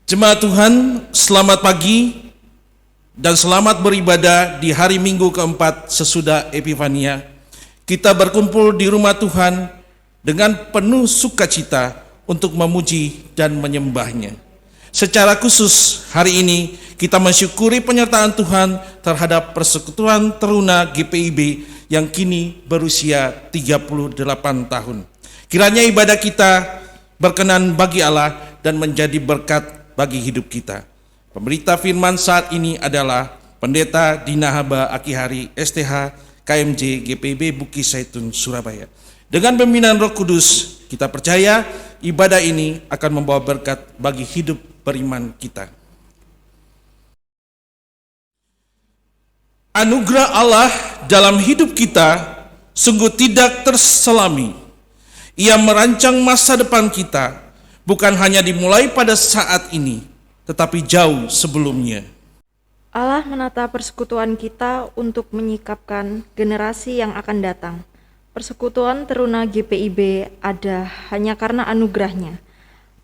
Jemaat Tuhan, selamat pagi dan selamat beribadah di hari Minggu keempat sesudah Epifania. Kita berkumpul di rumah Tuhan dengan penuh sukacita untuk memuji dan menyembahnya. Secara khusus hari ini kita mensyukuri penyertaan Tuhan terhadap Persekutuan Teruna GPIB yang kini berusia 38 tahun. Kiranya ibadah kita berkenan bagi Allah dan menjadi berkat bagi hidup kita. Pemberita firman saat ini adalah Pendeta Dina Haba Akihari STH KMJ GPIB Bukit Zaitun Surabaya. Dengan pembinaan Roh Kudus, kita percaya ibadah ini akan membawa berkat bagi hidup beriman kita. Anugerah Allah dalam hidup kita sungguh tidak terselami. Ia merancang masa depan kita, bukan hanya dimulai pada saat ini, tetapi jauh sebelumnya. Allah menata persekutuan kita untuk menyikapkan generasi yang akan datang. Persekutuan Teruna GPIB ada hanya karena anugerahnya.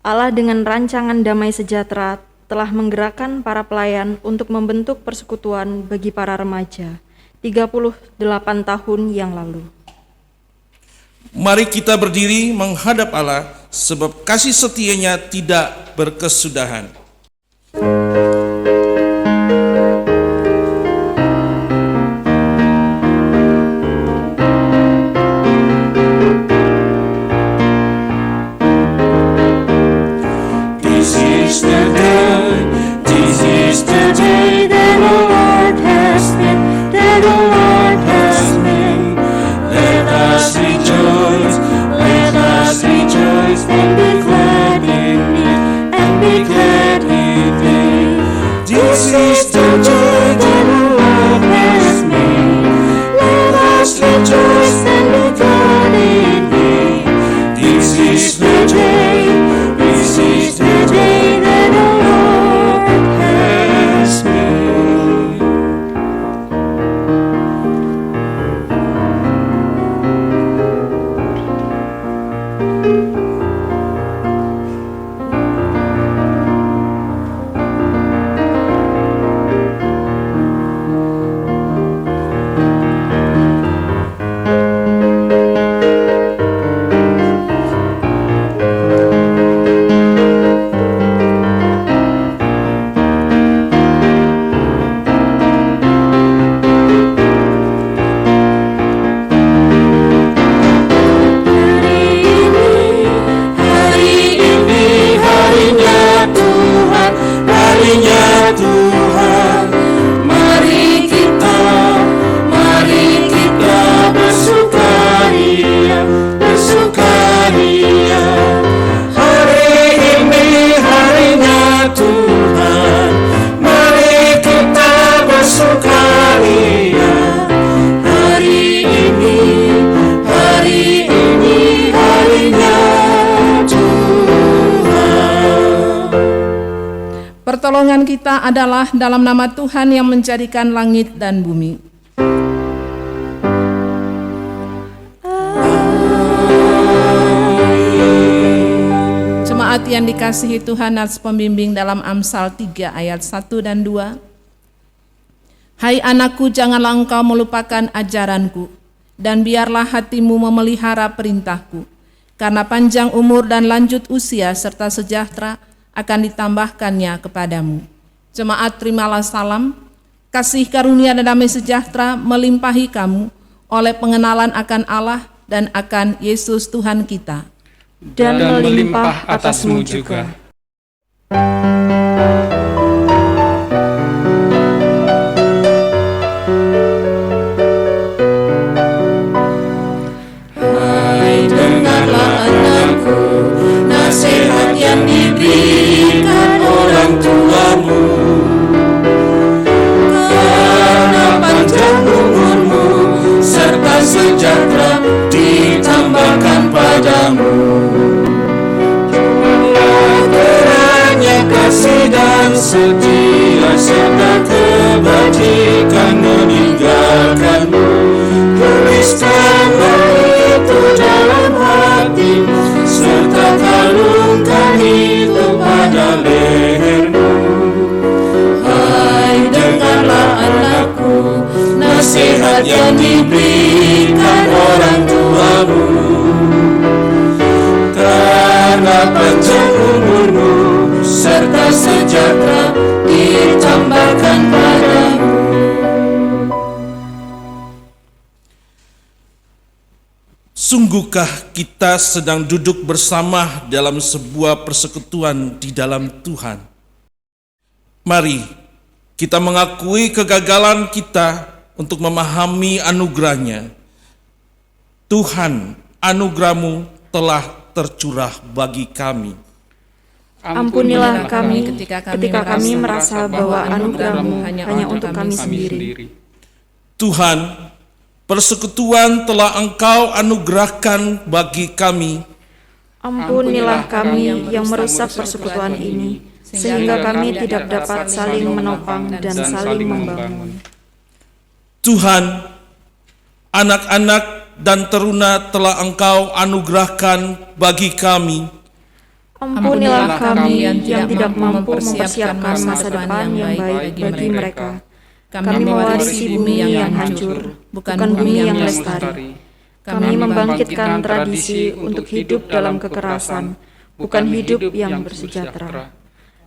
Allah dengan rancangan damai sejahtera telah menggerakkan para pelayan untuk membentuk persekutuan bagi para remaja 38 tahun yang lalu. Mari kita berdiri menghadap Allah, sebab kasih setianya tidak berkesudahan. This is the day that the Lord has made, that the Lord has made. Let us rejoice and be glad in it, and be glad in it. This is the day that the Lord has made. Let us rejoice and be glad in it. This is the day that the Lord has made. Pertolongan kita adalah dalam nama Tuhan yang menjadikan langit dan bumi. Jemaat yang dikasihi Tuhan atas pembimbing dalam Amsal 3 ayat 1 dan 2. Hai anakku, janganlah engkau melupakan ajaranku, dan biarlah hatimu memelihara perintahku, karena panjang umur dan lanjut usia serta sejahtera akan ditambahkannya kepadamu. Jemaat, terimalah salam, kasih karunia dan damai sejahtera melimpahi kamu oleh pengenalan akan Allah dan akan Yesus Tuhan kita. Dan melimpah atasmu juga. Hai, dengarlah anakku, nasihat yang diberikan orang tuamu. Karena panjang umurmu serta sejahtera ditambahkan padamu. Kiranya kasih dan setia serta kebajikan meninggalkanmu. Tuliskanlah itu dalam hati serta kalungkan itu pada leher. sehat yang diberikan orang tuamu, karena panjang umurmu serta sejahtera ditambahkan padamu. Sungguhkah kita sedang duduk bersama dalam sebuah persekutuan di dalam Tuhan? Mari kita mengakui kegagalan kita untuk memahami anugerah-Nya. Tuhan, anugerah-Mu telah tercurah bagi kami. Ampunilah kami ketika kami merasa bahwa anugerah-Mu hanya untuk kami sendiri. Tuhan, persekutuan telah Engkau anugerahkan bagi kami. Ampunilah kami yang merusak persekutuan ini, sehingga kami tidak dapat saling menopang dan saling membangun. Tuhan, anak-anak dan teruna telah Engkau anugerahkan bagi kami. Ampunilah kami yang tidak mampu mempersiapkan masa depan yang baik bagi mereka. Kami mewarisi bumi yang hancur, bukan bumi yang lestari. Kami membangkitkan tradisi untuk hidup dalam kekerasan, bukan hidup yang bersejahtera.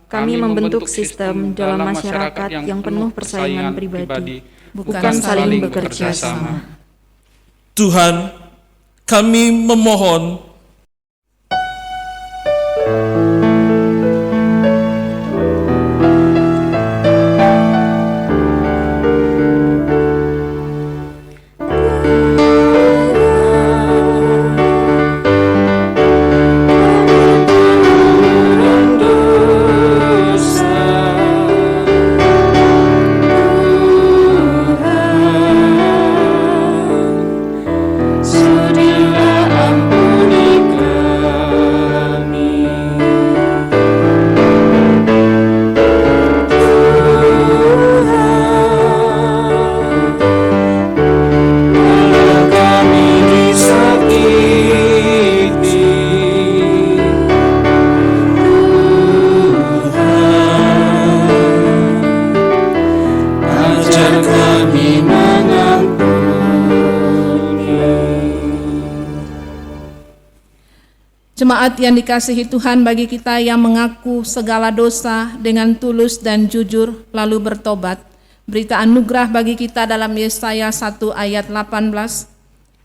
Kami membentuk sistem dalam masyarakat yang penuh persaingan pribadi, bukan saling bekerja sama. Tuhan, kami memohon Jemaat yang dikasihi Tuhan, bagi kita yang mengaku segala dosa dengan tulus dan jujur lalu bertobat, berita anugerah bagi kita dalam Yesaya 1 ayat 18.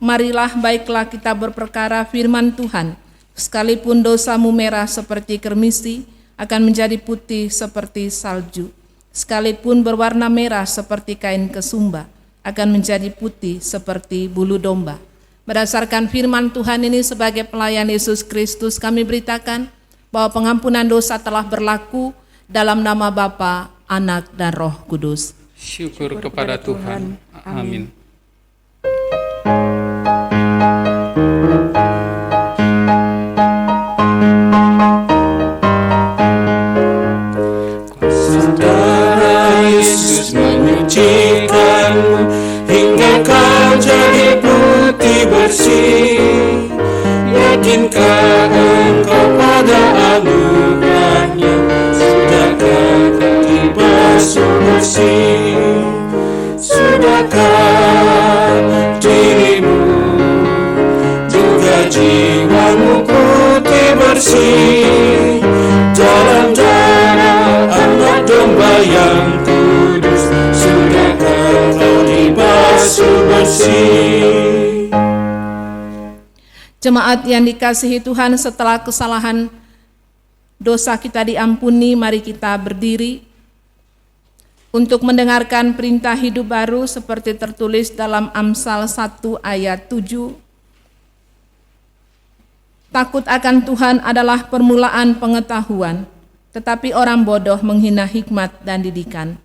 Marilah baiklah kita berperkara firman Tuhan, sekalipun dosamu merah seperti kermisi, akan menjadi putih seperti salju. Sekalipun berwarna merah seperti kain kesumba, akan menjadi putih seperti bulu domba. Berdasarkan firman Tuhan ini, sebagai pelayan Yesus Kristus, kami beritakan bahwa pengampunan dosa telah berlaku dalam nama Bapa, Anak, dan Roh Kudus. Syukur kepada Tuhan. Amin. Saudara Yesus menyucikanmu hingga kau jadi putih bersih. Yakinkah engkau pada anugerahnya? Sudahkah kau dibasuh bersih? Sudahkah dirimu juga jiwamu putih bersih dalam darah anak domba yang kudus? Sudahkah kau dibasuh bersih? Jemaat yang dikasihi Tuhan, setelah kesalahan dosa kita diampuni, mari kita berdiri untuk mendengarkan perintah hidup baru seperti tertulis dalam Amsal 1 ayat 7. Takut akan Tuhan adalah permulaan pengetahuan, tetapi orang bodoh menghina hikmat dan didikan.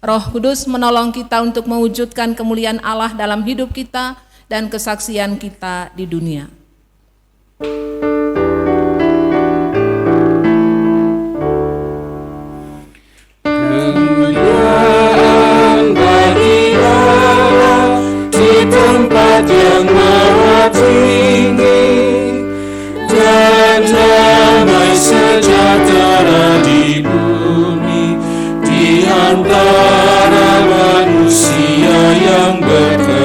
Roh Kudus menolong kita untuk mewujudkan kemuliaan Allah dalam hidup kita dan kesaksian kita di dunia. Kemuliaan bagi Allah di tempat yang maha tinggi, dan damai sejahtera di bumi di antara manusia yang berkenan.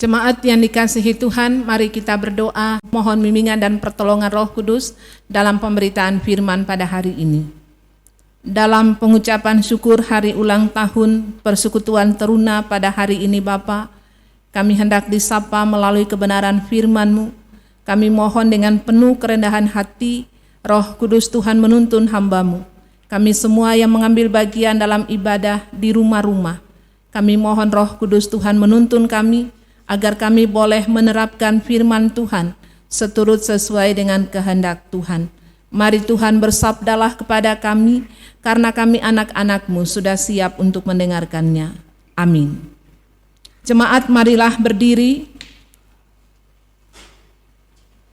Jemaat yang dikasihi Tuhan, mari kita berdoa, mohon bimbingan dan pertolongan Roh Kudus dalam pemberitaan firman pada hari ini. Dalam pengucapan syukur hari ulang tahun Persekutuan Teruna pada hari ini Bapa, kami hendak disapa melalui kebenaran firman-Mu. Kami mohon dengan penuh kerendahan hati, Roh Kudus Tuhan menuntun hamba-Mu. Kami semua yang mengambil bagian dalam ibadah di rumah-rumah, kami mohon Roh Kudus Tuhan menuntun kami, agar kami boleh menerapkan firman Tuhan seturut sesuai dengan kehendak Tuhan. Mari Tuhan bersabdalah kepada kami, karena kami anak-anak-Mu sudah siap untuk mendengarkannya. Amin. Jemaat, marilah berdiri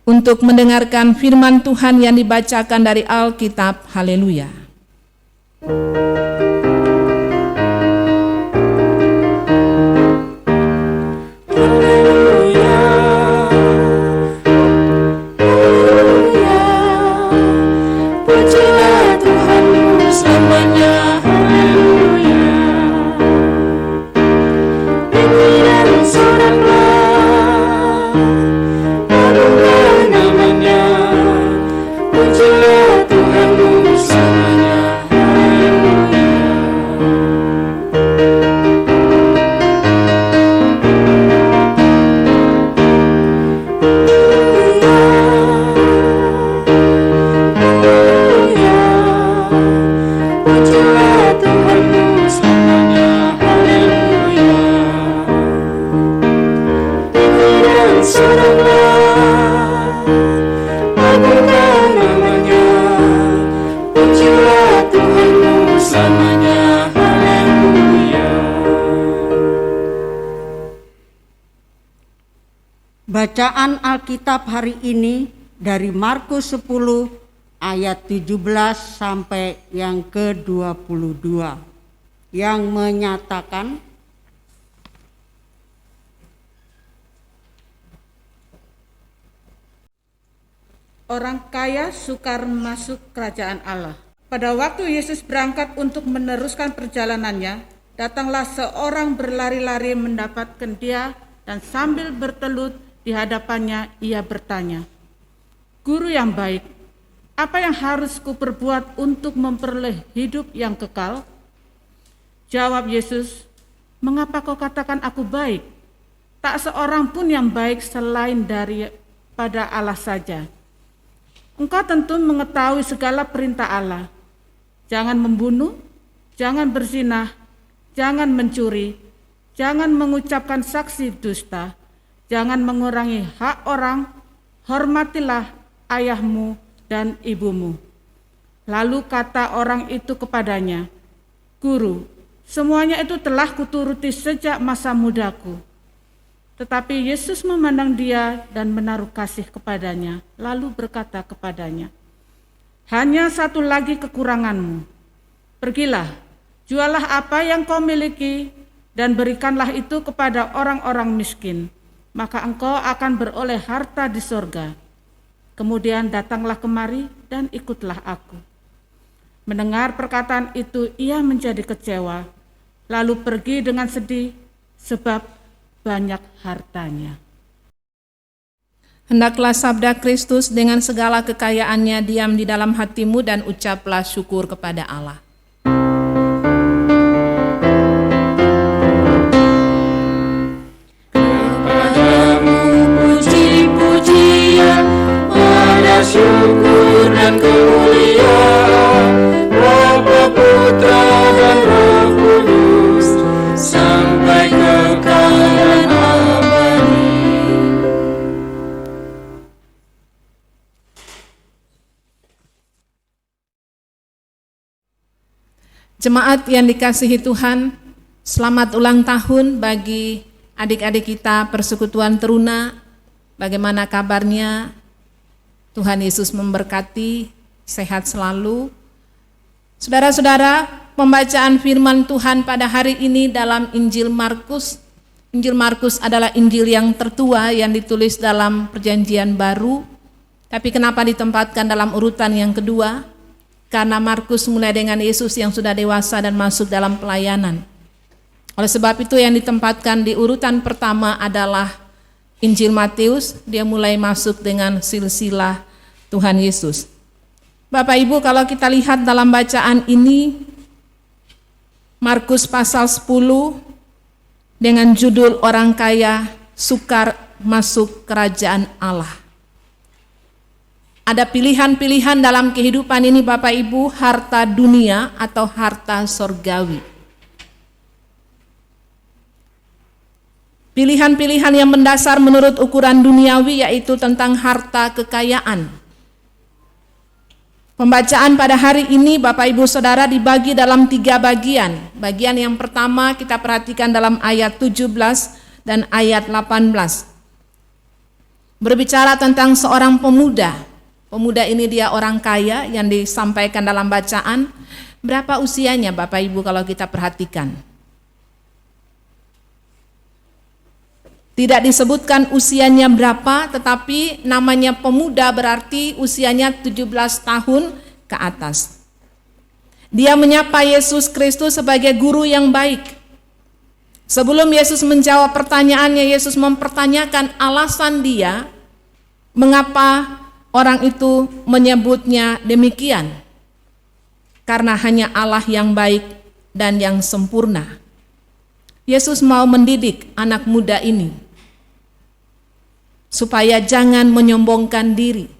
untuk mendengarkan firman Tuhan yang dibacakan dari Alkitab. Haleluya. Bacaan Alkitab hari ini dari Markus 10 ayat 17 sampai yang ke-22 yang menyatakan, orang kaya sukar masuk kerajaan Allah. Pada waktu Yesus berangkat untuk meneruskan perjalanannya, datanglah seorang berlari-lari mendapatkan dia, dan sambil bertelut di hadapannya ia bertanya, "Guru yang baik, apa yang harus kuperbuat untuk memperoleh hidup yang kekal?" Jawab Yesus, "Mengapa kau katakan aku baik? Tak seorang pun yang baik selain daripada Allah saja. Engkau tentu mengetahui segala perintah Allah. Jangan membunuh, jangan berzina, jangan mencuri, jangan mengucapkan saksi dusta, jangan mengurangi hak orang, hormatilah ayahmu dan ibumu." Lalu kata orang itu kepadanya, "Guru, semuanya itu telah kuturuti sejak masa mudaku." Tetapi Yesus memandang dia dan menaruh kasih kepadanya, lalu berkata kepadanya, "Hanya satu lagi kekuranganmu. Pergilah, jualah apa yang kau miliki, dan berikanlah itu kepada orang-orang miskin, maka engkau akan beroleh harta di sorga. Kemudian datanglah kemari dan ikutlah aku." Mendengar perkataan itu ia menjadi kecewa, lalu pergi dengan sedih sebab banyak hartanya. Hendaklah sabda Kristus dengan segala kekayaannya diam di dalam hatimu dan ucaplah syukur kepada Allah. Puji-pujian, ada syukur dan kemuliaan, Bapa, Putra dan Roh Kudus, sampai kekal dan abadi. Jemaat yang dikasihi Tuhan, selamat ulang tahun bagi adik-adik kita Persekutuan Teruna. Bagaimana kabarnya? Tuhan Yesus memberkati, sehat selalu. Saudara-saudara, pembacaan firman Tuhan pada hari ini dalam Injil Markus. Injil Markus adalah Injil yang tertua yang ditulis dalam Perjanjian Baru. Tapi kenapa ditempatkan dalam urutan yang kedua? Karena Markus mulai dengan Yesus yang sudah dewasa dan masuk dalam pelayanan. Oleh sebab itu yang ditempatkan di urutan pertama adalah Injil Matius, dia mulai masuk dengan silsilah Tuhan Yesus. Bapak Ibu, kalau kita lihat dalam bacaan ini, Markus pasal 10 dengan judul orang kaya sukar masuk kerajaan Allah. Ada pilihan-pilihan dalam kehidupan ini Bapak Ibu, harta dunia atau harta sorgawi. Pilihan-pilihan yang mendasar menurut ukuran duniawi yaitu tentang harta kekayaan. Pembacaan pada hari ini Bapak Ibu Saudara dibagi dalam 3 bagian. Bagian yang pertama kita perhatikan dalam ayat 17 dan ayat 18. Berbicara tentang seorang pemuda. Pemuda ini dia orang kaya yang disampaikan dalam bacaan. Berapa usianya Bapak Ibu kalau kita perhatikan? Tidak disebutkan usianya berapa, tetapi namanya pemuda berarti usianya 17 tahun ke atas. Dia menyapa Yesus Kristus sebagai guru yang baik. Sebelum Yesus menjawab pertanyaannya, Yesus mempertanyakan alasan dia mengapa orang itu menyebutnya demikian. Karena hanya Allah yang baik dan yang sempurna. Yesus mau mendidik anak muda ini supaya jangan menyombongkan diri.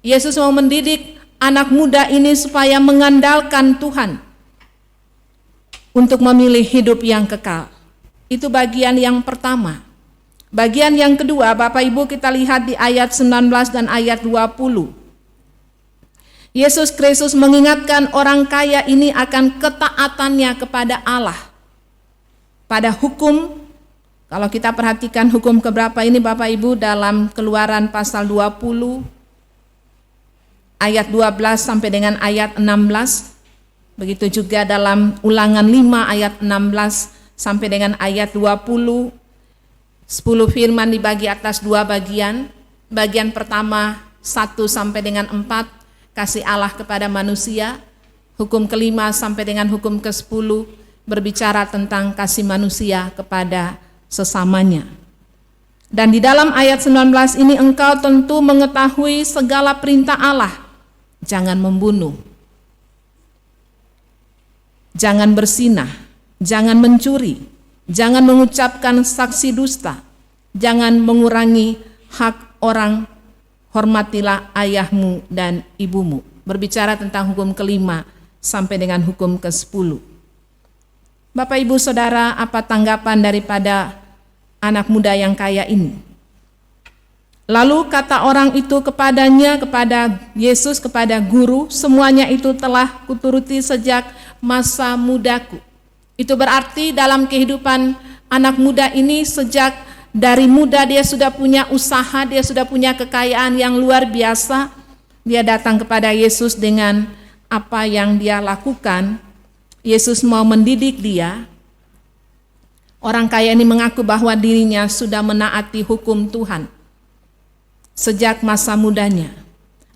Yesus mau mendidik anak muda ini supaya mengandalkan Tuhan untuk memilih hidup yang kekal. Itu bagian yang pertama. Bagian yang kedua, Bapak Ibu kita lihat di ayat 19 dan ayat 20. Yesus Kristus mengingatkan orang kaya ini akan ketaatannya kepada Allah. Pada hukum, kalau kita perhatikan hukum keberapa ini Bapak Ibu dalam Keluaran pasal 20 ayat 12 sampai dengan ayat 16. Begitu juga dalam Ulangan 5 ayat 16 sampai dengan ayat 20. 10 firman dibagi atas 2 bagian. Bagian pertama 1 sampai dengan 4 kasih Allah kepada manusia. Hukum kelima sampai dengan hukum ke-10 berbicara tentang kasih manusia kepada sesamanya. Dan di dalam ayat 19 ini engkau tentu mengetahui segala perintah Allah. Jangan membunuh, jangan berzinah, jangan mencuri, jangan mengucapkan saksi dusta, jangan mengurangi hak orang, hormatilah ayahmu dan ibumu. Berbicara tentang hukum kelima sampai dengan hukum ke-10. Bapak Ibu Saudara, apa tanggapan daripada anak muda yang kaya ini? Lalu kata orang itu kepadanya, kepada Yesus, kepada guru, semuanya itu telah kuturuti sejak masa mudaku. Itu berarti dalam kehidupan anak muda ini sejak dari muda dia sudah punya usaha, dia sudah punya kekayaan yang luar biasa. Dia datang kepada Yesus dengan apa yang dia lakukan. Yesus mau mendidik dia. Orang kaya ini mengaku bahwa dirinya sudah menaati hukum Tuhan sejak masa mudanya.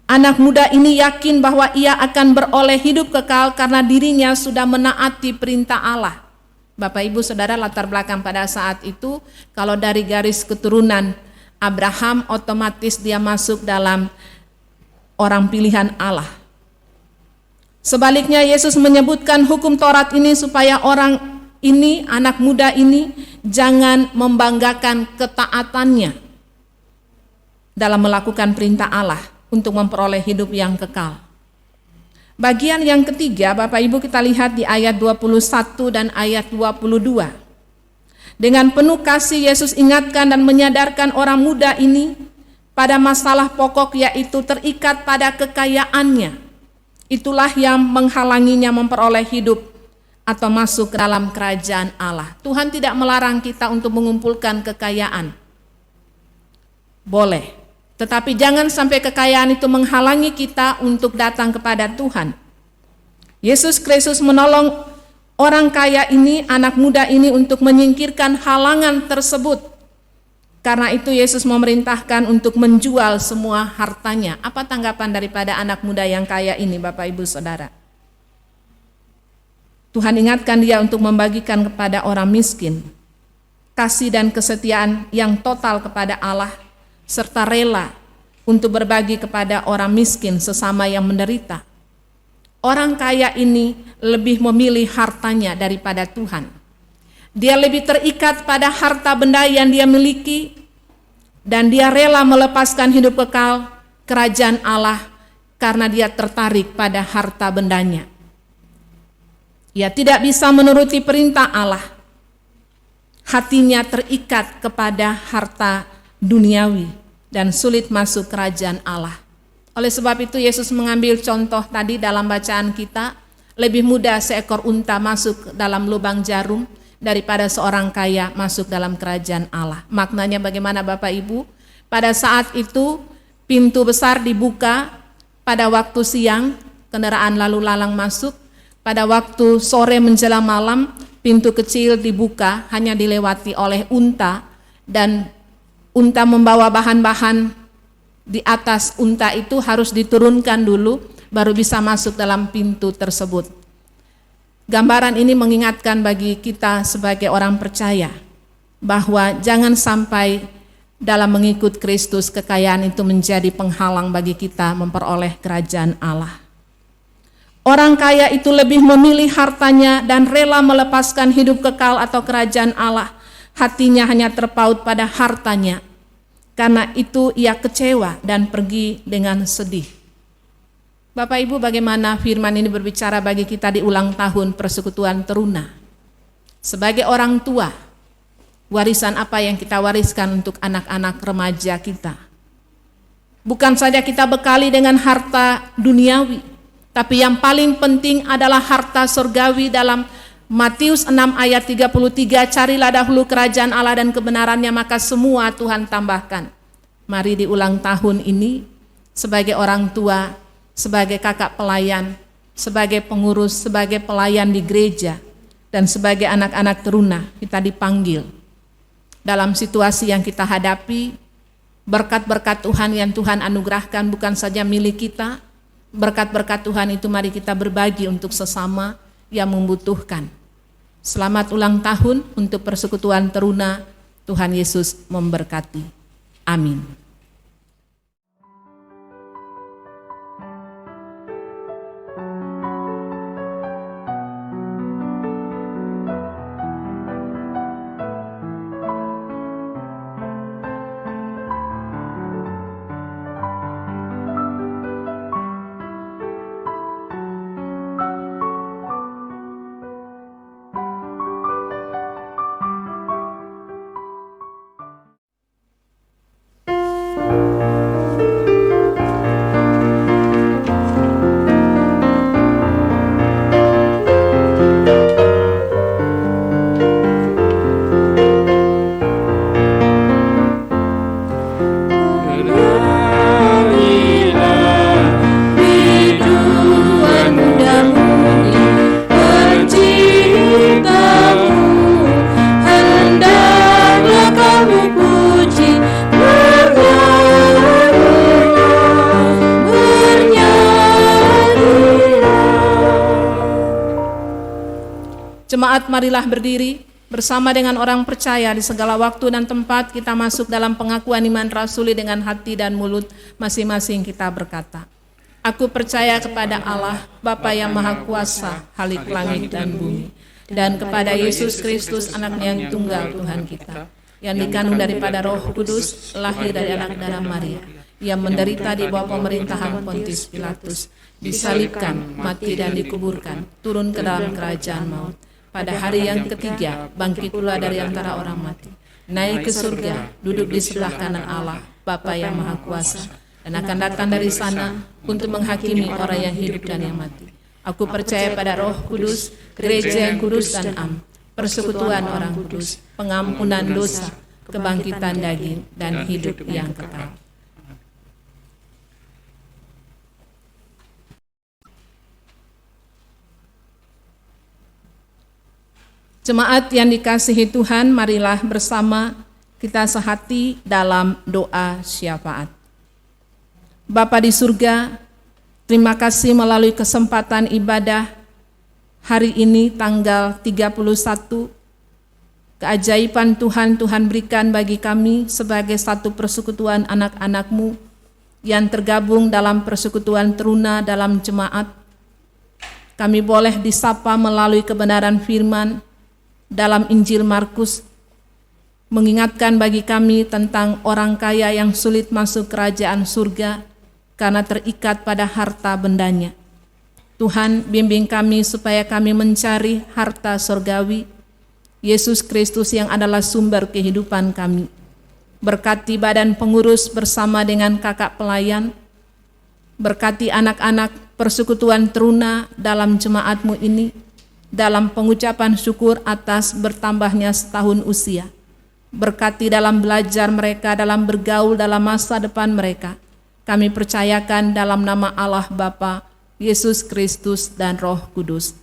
Anak muda ini yakin bahwa ia akan beroleh hidup kekal karena dirinya sudah menaati perintah Allah. Bapak Ibu Saudara, latar belakang pada saat itu, kalau dari garis keturunan Abraham, otomatis dia masuk dalam orang pilihan Allah. Sebaliknya Yesus menyebutkan hukum Taurat ini supaya orang ini, anak muda ini, jangan membanggakan ketaatannya dalam melakukan perintah Allah untuk memperoleh hidup yang kekal. Bagian yang ketiga, Bapak Ibu kita lihat di ayat 21 dan ayat 22. Dengan penuh kasih Yesus ingatkan dan menyadarkan orang muda ini pada masalah pokok yaitu terikat pada kekayaannya. Itulah yang menghalanginya memperoleh hidup atau masuk ke dalam kerajaan Allah. Tuhan tidak melarang kita untuk mengumpulkan kekayaan. Boleh, tetapi jangan sampai kekayaan itu menghalangi kita untuk datang kepada Tuhan. Yesus Kristus menolong orang kaya ini, anak muda ini untuk menyingkirkan halangan tersebut. Karena itu Yesus memerintahkan untuk menjual semua hartanya. Apa tanggapan daripada anak muda yang kaya ini Bapak Ibu Saudara? Tuhan ingatkan dia untuk membagikan kepada orang miskin. kasih dan kesetiaan yang total kepada Allah, serta rela untuk berbagi kepada orang miskin sesama yang menderita. Orang kaya ini lebih memilih hartanya daripada Tuhan. Dia lebih terikat pada harta benda yang dia miliki, dan dia rela melepaskan hidup kekal kerajaan Allah karena dia tertarik pada harta bendanya. Ia tidak bisa menuruti perintah Allah. Hatinya terikat kepada harta duniawi dan sulit masuk kerajaan Allah. Oleh sebab itu Yesus mengambil contoh tadi dalam bacaan kita, lebih mudah seekor unta masuk dalam lubang jarum daripada seorang kaya masuk dalam kerajaan Allah. Maknanya bagaimana Bapak Ibu? Pada saat itu pintu besar dibuka, pada waktu siang kendaraan lalu lalang masuk, pada waktu sore menjelang malam pintu kecil dibuka hanya dilewati oleh unta, dan unta membawa bahan-bahan. Di atas unta itu harus diturunkan dulu baru bisa masuk dalam pintu tersebut. Gambaran ini mengingatkan bagi kita sebagai orang percaya bahwa jangan sampai dalam mengikut Kristus kekayaan itu menjadi penghalang bagi kita memperoleh kerajaan Allah. Orang kaya itu lebih memilih hartanya dan rela melepaskan hidup kekal atau kerajaan Allah. Hatinya hanya terpaut pada hartanya. Karena itu ia kecewa dan pergi dengan sedih. Bapak Ibu, bagaimana firman ini berbicara bagi kita di ulang tahun persekutuan teruna? Sebagai orang tua, warisan apa yang kita wariskan untuk anak-anak remaja kita? Bukan saja kita bekali dengan harta duniawi, tapi yang paling penting adalah harta surgawi. Dalam Matius 6 ayat 33, carilah dahulu kerajaan Allah dan kebenarannya, maka semua Tuhan tambahkan. Mari di ulang tahun ini, sebagai orang tua, sebagai kakak pelayan, sebagai pengurus, sebagai pelayan di gereja, dan sebagai anak-anak teruna, kita dipanggil. Dalam situasi yang kita hadapi, berkat-berkat Tuhan yang Tuhan anugerahkan bukan saja milik kita, berkat-berkat Tuhan itu mari kita berbagi untuk sesama yang membutuhkan. Selamat ulang tahun untuk persekutuan teruna. Tuhan Yesus memberkati. Amin. Jemaat, marilah berdiri bersama dengan orang percaya di segala waktu dan tempat. Kita masuk dalam pengakuan iman rasuli dengan hati dan mulut masing-masing kita berkata, aku percaya kepada Allah, Bapa yang Maha Kuasa, Khalik langit dan bumi, dan kepada Yesus Kristus, anaknya yang tunggal Tuhan kita, yang dikandung daripada Roh Kudus, lahir dari anak darah Maria, yang menderita di bawah pemerintahan Pontius Pilatus, disalibkan, mati dan dikuburkan, turun ke dalam kerajaan maut. Pada hari yang ketiga, bangkit pula dari antara orang mati, naik ke surga, duduk di sebelah kanan Allah, Bapa yang Maha Kuasa, dan akan datang dari sana untuk menghakimi orang yang hidup dan yang mati. Aku percaya pada Roh Kudus, gereja yang kudus dan am, persekutuan orang kudus, pengampunan dosa, kebangkitan daging, dan hidup yang kekal. Jemaat yang dikasihi Tuhan, marilah bersama kita sehati dalam doa syafaat. Bapa di surga, terima kasih melalui kesempatan ibadah hari ini tanggal 31 keajaiban Tuhan berikan bagi kami sebagai satu persekutuan anak-anak-Mu yang tergabung dalam persekutuan teruna dalam jemaat. Kami boleh disapa melalui kebenaran firman dalam Injil Markus, mengingatkan bagi kami tentang orang kaya yang sulit masuk kerajaan surga karena terikat pada harta bendanya. Tuhan, bimbing kami supaya kami mencari harta surgawi, Yesus Kristus yang adalah sumber kehidupan kami. Berkati badan pengurus bersama dengan kakak pelayan, berkati anak-anak persekutuan teruna dalam jemaat-Mu ini, dalam pengucapan syukur atas bertambahnya setahun usia. Berkati dalam belajar mereka, dalam bergaul dalam masa depan mereka. Kami percayakan dalam nama Allah Bapa, Yesus Kristus dan Roh Kudus.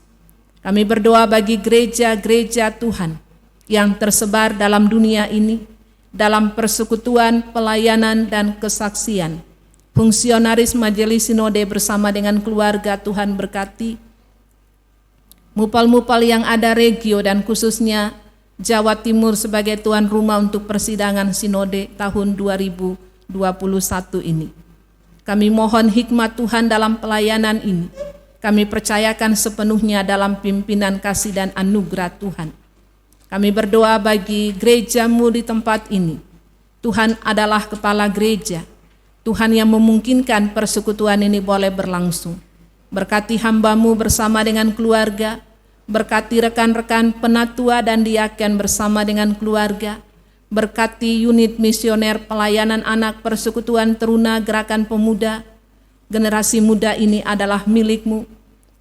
Kami berdoa bagi gereja-gereja Tuhan yang tersebar dalam dunia ini, dalam persekutuan, pelayanan, dan kesaksian. Fungsionaris Majelis Sinode bersama dengan keluarga Tuhan berkati. Mupal-mupal yang ada regio dan khususnya Jawa Timur sebagai tuan rumah untuk persidangan Sinode tahun 2021 ini. Kami mohon hikmat Tuhan dalam pelayanan ini. Kami percayakan sepenuhnya dalam pimpinan kasih dan anugerah Tuhan. Kami berdoa bagi gereja-Mu di tempat ini. Tuhan adalah kepala gereja. Tuhan yang memungkinkan persekutuan ini boleh berlangsung. Berkati hamba-Mu bersama dengan keluarga, berkati rekan-rekan penatua dan diaken bersama dengan keluarga, berkati unit misioner pelayanan anak persekutuan teruna gerakan pemuda. Generasi muda ini adalah milik-Mu.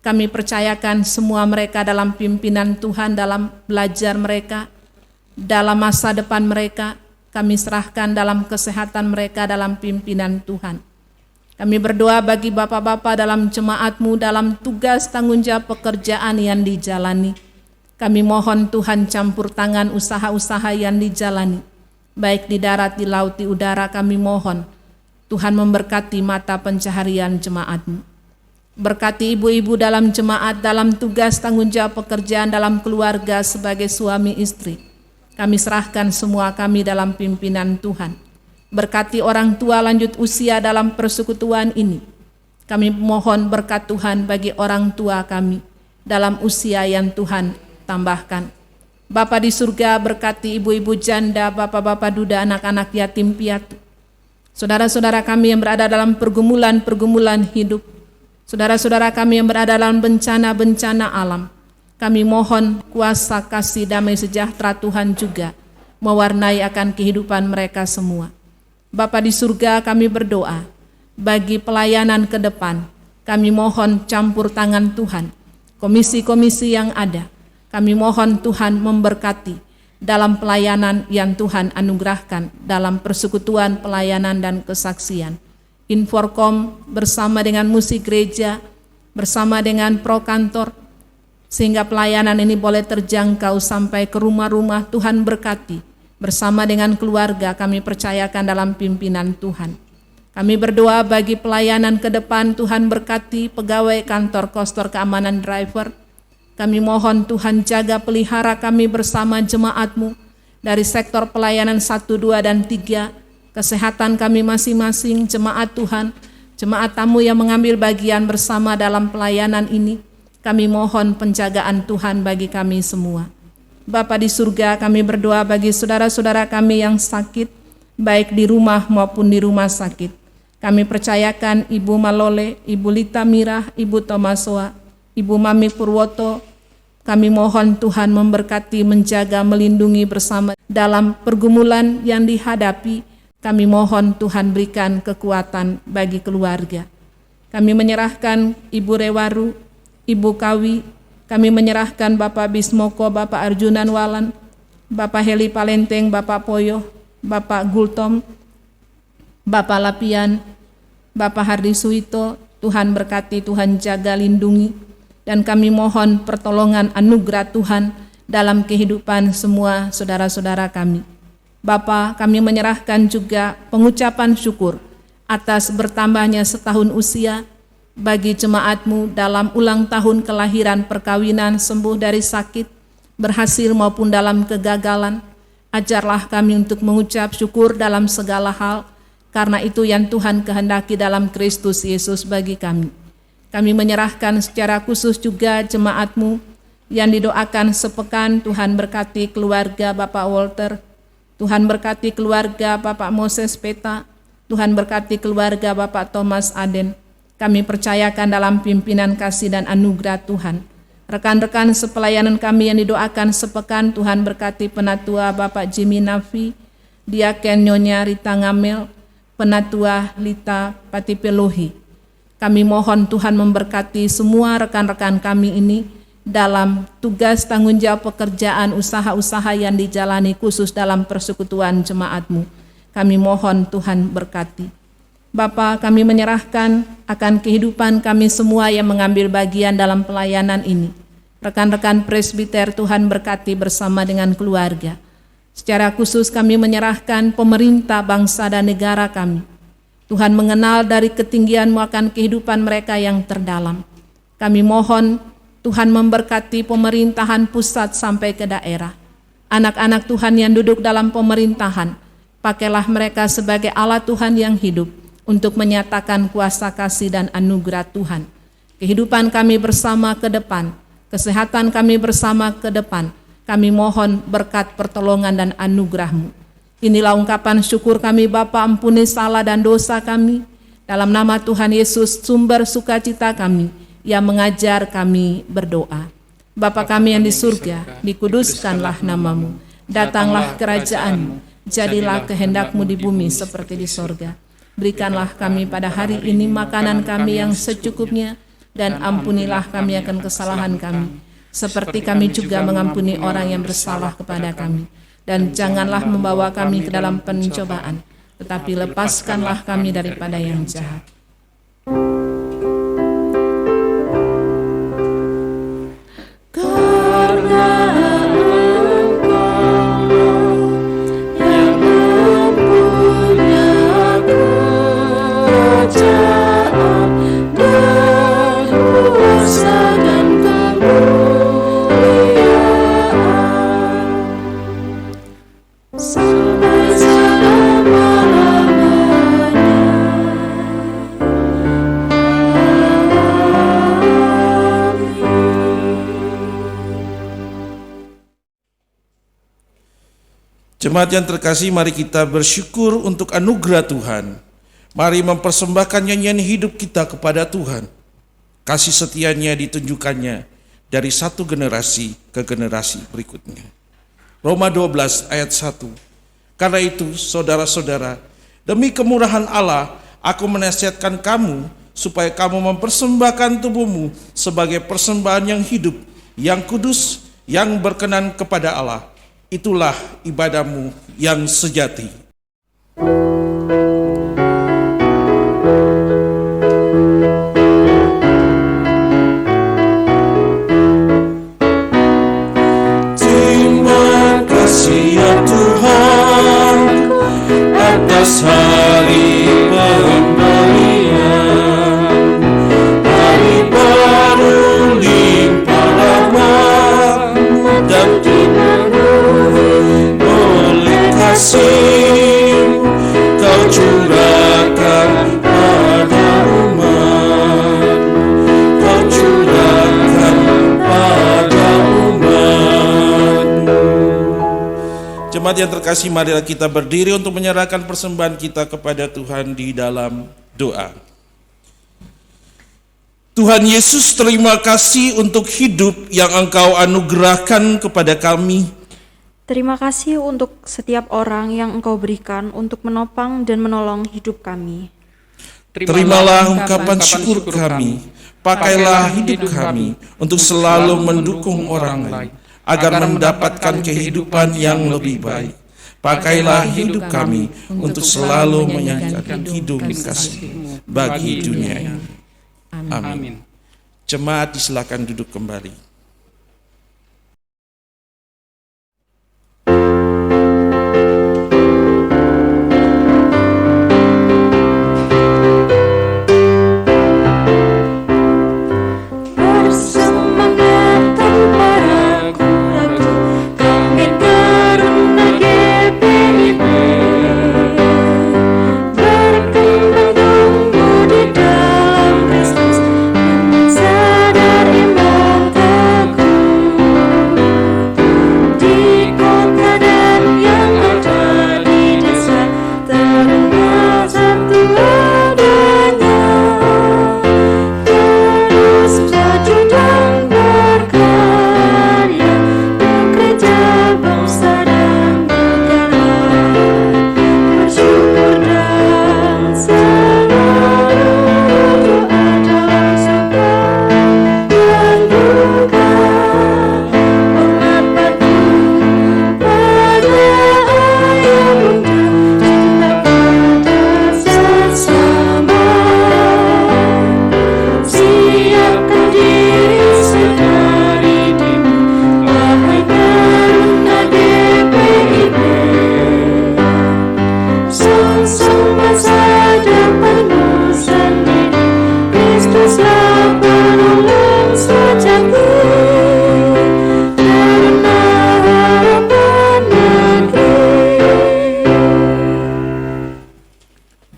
Kami percayakan semua mereka dalam pimpinan Tuhan, dalam belajar mereka, dalam masa depan mereka. Kami serahkan dalam kesehatan mereka dalam pimpinan Tuhan. Kami berdoa bagi bapak-bapak dalam jemaat-Mu, dalam tugas tanggung jawab pekerjaan yang dijalani. Kami mohon Tuhan campur tangan usaha-usaha yang dijalani, baik di darat, di laut, di udara. Kami mohon Tuhan memberkati mata pencaharian jemaat-Mu. Berkati ibu-ibu dalam jemaat, dalam tugas tanggung jawab pekerjaan dalam keluarga sebagai suami istri. Kami serahkan semua kami dalam pimpinan Tuhan. Berkati orang tua lanjut usia dalam persekutuan ini. Kami mohon berkat Tuhan bagi orang tua kami dalam usia yang Tuhan tambahkan. Bapa di surga, berkati ibu-ibu janda, bapak-bapak duda, anak-anak yatim piatu. Saudara-saudara kami yang berada dalam pergumulan-pergumulan hidup. Saudara-saudara kami yang berada dalam bencana-bencana alam. Kami mohon kuasa kasih damai sejahtera Tuhan juga mewarnai akan kehidupan mereka semua. Bapa di surga, kami berdoa bagi pelayanan ke depan. Kami mohon campur tangan Tuhan. Komisi-komisi yang ada, kami mohon Tuhan memberkati dalam pelayanan yang Tuhan anugerahkan dalam persekutuan pelayanan dan kesaksian. Inforkom bersama dengan musik gereja, bersama dengan pro kantor, sehingga pelayanan ini boleh terjangkau sampai ke rumah-rumah. Tuhan berkati bersama dengan keluarga. Kami percayakan dalam pimpinan Tuhan. Kami berdoa bagi pelayanan ke depan. Tuhan berkati pegawai kantor kostor keamanan driver. Kami mohon Tuhan jaga pelihara kami bersama jemaat-Mu dari sektor pelayanan 1, 2, dan 3, kesehatan kami masing-masing, jemaat Tuhan, jemaat tamu yang mengambil bagian bersama dalam pelayanan ini. Kami mohon penjagaan Tuhan bagi kami semua. Bapa di surga, kami berdoa bagi saudara-saudara kami yang sakit, baik di rumah maupun di rumah sakit. Kami percayakan Ibu Malole, Ibu Lita Mirah, Ibu Tomasoa, Ibu Mami Purwoto. Kami mohon Tuhan memberkati, menjaga, melindungi bersama dalam pergumulan yang dihadapi. Kami mohon Tuhan berikan kekuatan bagi keluarga. Kami menyerahkan Ibu Rewaru, Ibu Kawi. Kami menyerahkan Bapak Bismoko, Bapak Arjunan Walan, Bapak Heli Palenteng, Bapak Poyo, Bapak Gultom, Bapak Lapian, Bapak Hardi Suito. Tuhan berkati, Tuhan jaga, lindungi, dan kami mohon pertolongan anugerah Tuhan dalam kehidupan semua saudara-saudara kami. Bapa, kami menyerahkan juga pengucapan syukur atas bertambahnya setahun usia bagi jemaat-Mu dalam ulang tahun kelahiran perkawinan, sembuh dari sakit, berhasil maupun dalam kegagalan. Ajarlah kami untuk mengucap syukur dalam segala hal, karena itu yang Tuhan kehendaki dalam Kristus Yesus bagi kami. Kami menyerahkan secara khusus juga jemaat-Mu yang didoakan sepekan. Tuhan berkati keluarga Bapak Walter, Tuhan berkati keluarga Bapak Moses Peta, Tuhan berkati keluarga Bapak Thomas Aden. Kami percayakan dalam pimpinan kasih dan anugerah Tuhan. Rekan-rekan sepelayanan kami yang didoakan sepekan, Tuhan berkati Penatua Bapak Jimmy Nafi, Diaken Nyonya Rita Ngamel, Penatua Lita Patipelohi. Kami mohon Tuhan memberkati semua rekan-rekan kami ini dalam tugas tanggung jawab pekerjaan usaha-usaha yang dijalani khusus dalam persekutuan jemaat-Mu. Kami mohon Tuhan berkati. Bapa, kami menyerahkan akan kehidupan kami semua yang mengambil bagian dalam pelayanan ini. Rekan-rekan presbiter, Tuhan berkati bersama dengan keluarga. Secara khusus kami menyerahkan pemerintah bangsa dan negara kami. Tuhan mengenal dari ketinggian-Mu akan kehidupan mereka yang terdalam. Kami mohon Tuhan memberkati pemerintahan pusat sampai ke daerah. Anak-anak Tuhan yang duduk dalam pemerintahan, pakailah mereka sebagai alat Tuhan yang hidup untuk menyatakan kuasa kasih dan anugerah Tuhan. Kehidupan kami bersama ke depan, kesehatan kami bersama ke depan, kami mohon berkat pertolongan dan anugerah-Mu. Inilah ungkapan syukur kami Bapa, ampuni salah dan dosa kami. Dalam nama Tuhan Yesus, sumber sukacita kami, yang mengajar kami berdoa. Bapa kami yang di surga, dikuduskanlah nama-Mu. Datanglah kerajaan-Mu, jadilah kehendak-Mu di bumi seperti di sorga. Berikanlah kami pada hari ini makanan kami yang secukupnya, dan ampunilah kami akan kesalahan kami, seperti kami juga mengampuni orang yang bersalah kepada kami. Dan janganlah membawa kami ke dalam pencobaan, tetapi lepaskanlah kami daripada yang jahat. Jemaat yang terkasih, mari kita bersyukur untuk anugerah Tuhan. Mari mempersembahkan nyanyian hidup kita kepada Tuhan. Kasih setianya ditunjukkannya dari satu generasi ke generasi berikutnya. Roma 12 ayat 1. Karena itu, saudara-saudara, demi kemurahan Allah, aku menasihatkan kamu supaya kamu mempersembahkan tubuhmu sebagai persembahan yang hidup, yang kudus, yang berkenan kepada Allah. Itulah ibadahmu yang sejati. Terima kasih ya Tuhan atas hari pemberian, hari baru limpah rahmat-Mu dan kasih Kau curahkan pada umat, Kau curahkan pada umat-Mu. Jemaat yang terkasih, marilah kita berdiri untuk menyerahkan persembahan kita kepada Tuhan di dalam doa. Tuhan Yesus, terima kasih untuk hidup yang Engkau anugerahkan kepada kami. Terima kasih untuk setiap orang yang Engkau berikan untuk menopang dan menolong hidup kami. Terimalah ungkapan syukur kami, pakailah hidup kami untuk selalu mendukung orang lain, agar mendapatkan kehidupan yang lebih baik. Pakailah hidup kami untuk selalu menyanyikan hidup kasih bagi dunia ini. Amin. Jemaat disilakan duduk kembali. Bersemangat tanpa ragu-ragu,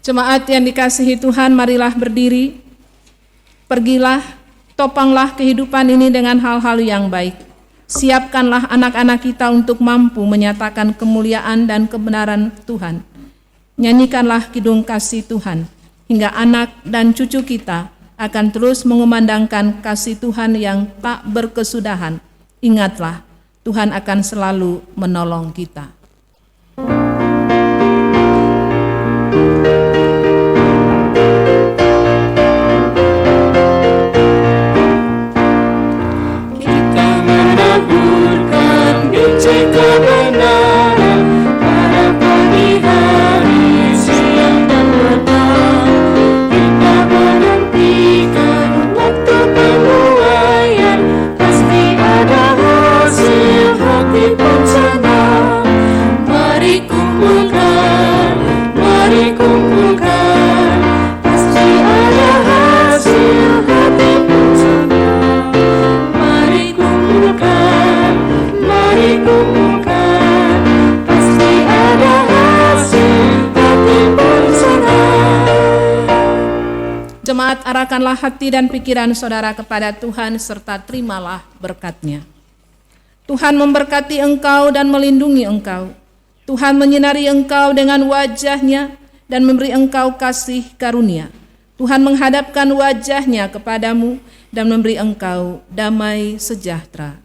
Jemaat yang dikasihi Tuhan, marilah berdiri. Pergilah, topanglah kehidupan ini dengan hal-hal yang baik. Siapkanlah anak-anak kita untuk mampu menyatakan kemuliaan dan kebenaran Tuhan. Nyanyikanlah kidung kasih Tuhan, hingga anak dan cucu kita akan terus mengumandangkan kasih Tuhan yang tak berkesudahan. Ingatlah, Tuhan akan selalu menolong kita. Jemaat, arahkanlah hati dan pikiran saudara kepada Tuhan serta terimalah berkat-Nya. Tuhan memberkati engkau dan melindungi engkau. Tuhan menyinari engkau dengan wajah-Nya dan memberi engkau kasih karunia. Tuhan menghadapkan wajah-Nya kepadamu dan memberi engkau damai sejahtera.